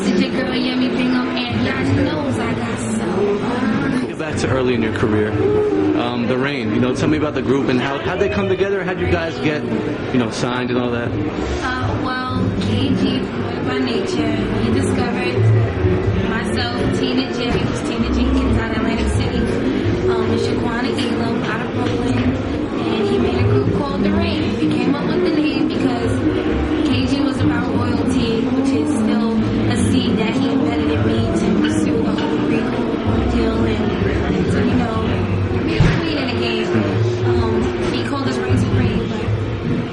This is your girl, Yummy Bingham, and y'all knows I got so. Get back to early in your career. The Rayne, tell me about the group and how'd they come together? How'd you guys get, signed and all that? Well, KG, by nature, he discovered myself, Tina J, who's Tina Jenkins out of Atlantic City, and Shaquana Elam out of Brooklyn, and he made a group called the Rayne. He came up with the name because KG was about royalty, which is still a seed that he embedded in me to pursue the whole Greek deal and to, be a queen in the game. He called us Rayne Supreme, but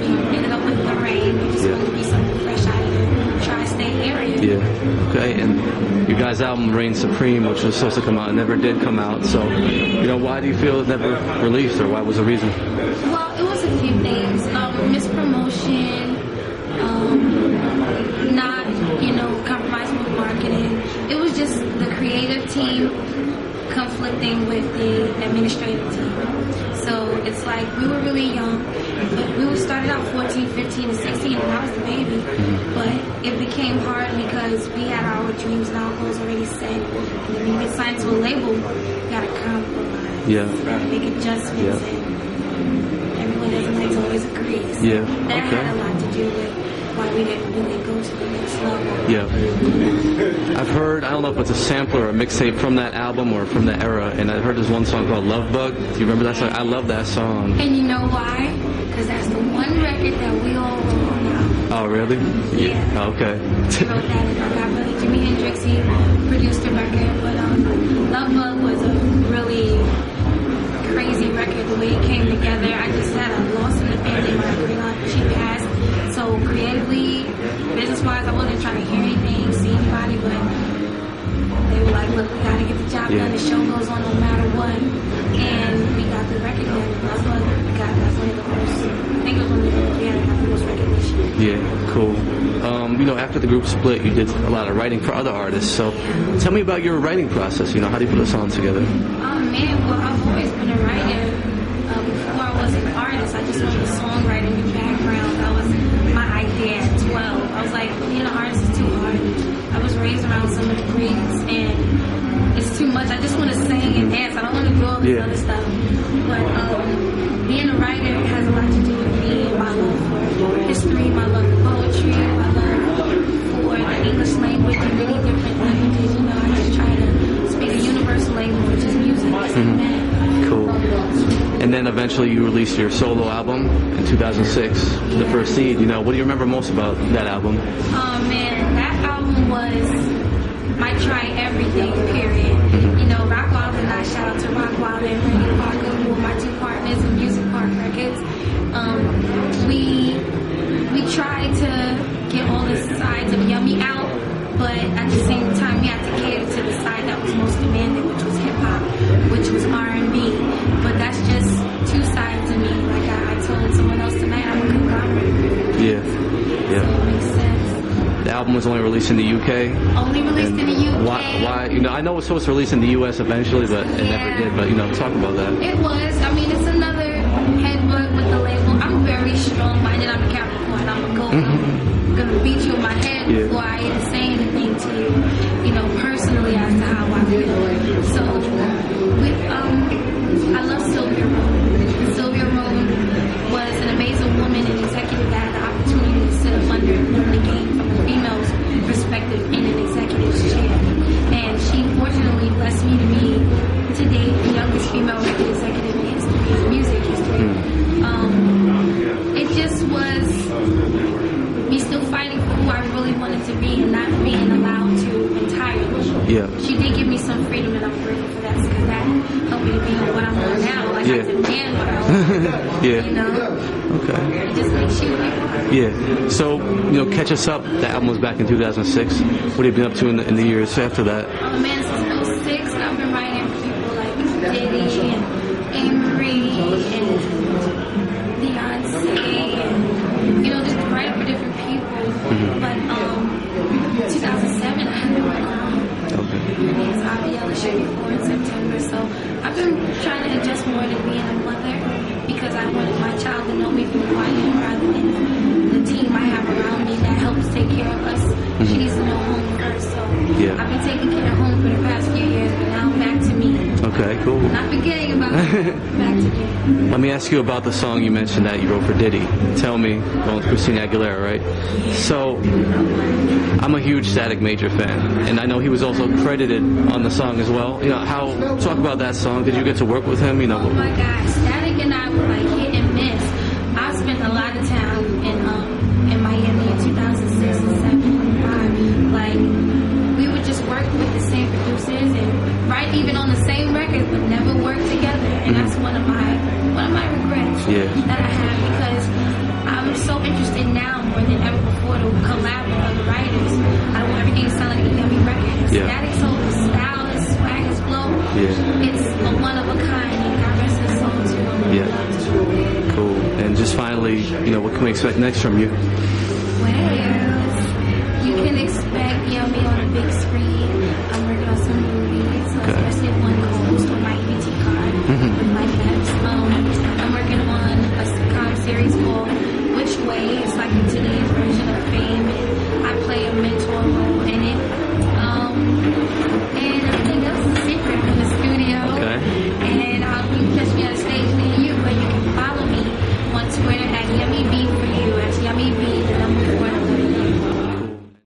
we ended up with the Rayne. We just wanted to be something fresh out of the tri-state area. Yeah. Okay. And your guys' album Rayne Supreme, which was supposed to come out, never did come out. So, why do you feel it never released, or why was the reason? Well, it was a few things. Mispromotion, not, compromising with marketing. It was just the creative team conflicting with the administrative team. So it's like we were really young, but we started out 14, 15, and 16, and I was the baby. But it became hard because we had our dreams and our goals already set. And when you get signed to a label, you gotta compromise. Yeah. You gotta make adjustments. Yeah. And everyone doesn't like to always agree. So yeah. That had a lot to do with why we didn't really go to the next level. Yeah. I've heard, I don't know if it's a sampler or a mixtape from that album or from the era, and I heard this one song called Love Bug. Do you remember that song? I love that song. And you know why? Because that's the one record that we all wrote on now. Oh, really? Yeah. Okay. We wrote that in our God brother Jimi Hendrix. He produced the record, but Love Bug was a really crazy record. The way it came together, I just had a loss in the family. My great-aunt, she passed. So creatively, business-wise, I wasn't trying to hear anything, see anybody, but they were like, look, we got to get the job done. The show goes on no matter what. And we got the record done. That's what we got. That's one of the first. I think it was one of the most recognition. Yeah, cool. After the group split, you did a lot of writing for other artists. So tell me about your writing process. How do you put a song together? Oh, man. Well, I've always been a writer. Before I was an artist, I just wanted a songwriting background. That was my idea at 12. I was like, being an artist is too hard. I was raised around some of the Greeks, and it's too much. I just want to sing and dance. I don't want to do all this other stuff. But being a writer has a lot to do with me and my love for history, my love for poetry, my love for the English language and many different languages. I just try to speak a universal language, which is music. Cool. And then eventually you released your solo album in 2006, The First Seed. What do you remember most about that album? Oh man, that album was my try everything, period. Rock Wild and I, shout out to Rock Wild and Rayne Parker, who were my two partners in Music Park Records. We tried to get all the sides of Yummy out, but at the same time we had to cater to the side that was most demanding, which was hip-hop, which was R&B. But that's just two sides of me. Like I told someone else tonight, I'm a conglomerate. Yeah. So it makes sense. The album was only released in the UK. Only released in the UK. Why? I know it was supposed to release in the US eventually, but it never did. But talk about that. It was. It's another headbutt with the label. I'm very strong-minded. I'm a Capricorn. I'm a goat. I'm gonna beat you in my head before I even say anything to you. Personally as to how I feel. So I love Sylvia Rhone. Sylvia Rhone was an amazing woman and executive that had the opportunity to sit up under and learn the game from a female's perspective in an executive's chair. And she fortunately blessed me to be, to date, the youngest female record executive in history, music history. It just was me still fighting for who I really wanted to be and not being allowed to entirely. Yeah. She did give me some freedom, and I'm grateful for that, because that helped me to be what I'm on now. Like, I demand what I want. Okay. It just makes you like, yeah. So, Catch Us Up, the album was back in 2006. What have you been up to in the years after that? Oh man, since 06, I've been writing for people like Diddy and Amory and Beyonce and, just writing for different people. But 2007, I had been working on it's Abiella should be 4 in September. So I've been trying to adjust more to being a mother, because I wanted my child to know me from quiet rather than the team I have around me that helps take care of us She needs to know home first. So Yeah. I've been taking care of home for the past few years, but now back to me. Okay, cool. Not forgetting about back to me. Let me ask you about the song you mentioned that you wrote for Diddy. Tell Me, going with Christina Aguilera, right? So, I'm a huge Static Major fan, and I know he was also credited on the song as well. You know, talk about that song. Did you get to work with him? You know. Oh my gosh, Static and I were like hit and miss. I spent a lot of time in Miami in 2006 and 7 and 5. Like, we would just work with the same producers and write even on the same records, but never work together. And that's one of my regrets that I have, because I'm so interested now more than ever before to collab with other writers. I want everything to sound like a yummy record. Static's whole style, his swag, his flow, it's a one of a kind. And God rest his soul too. Cool. And just finally, you know, what can we expect next from you? Well,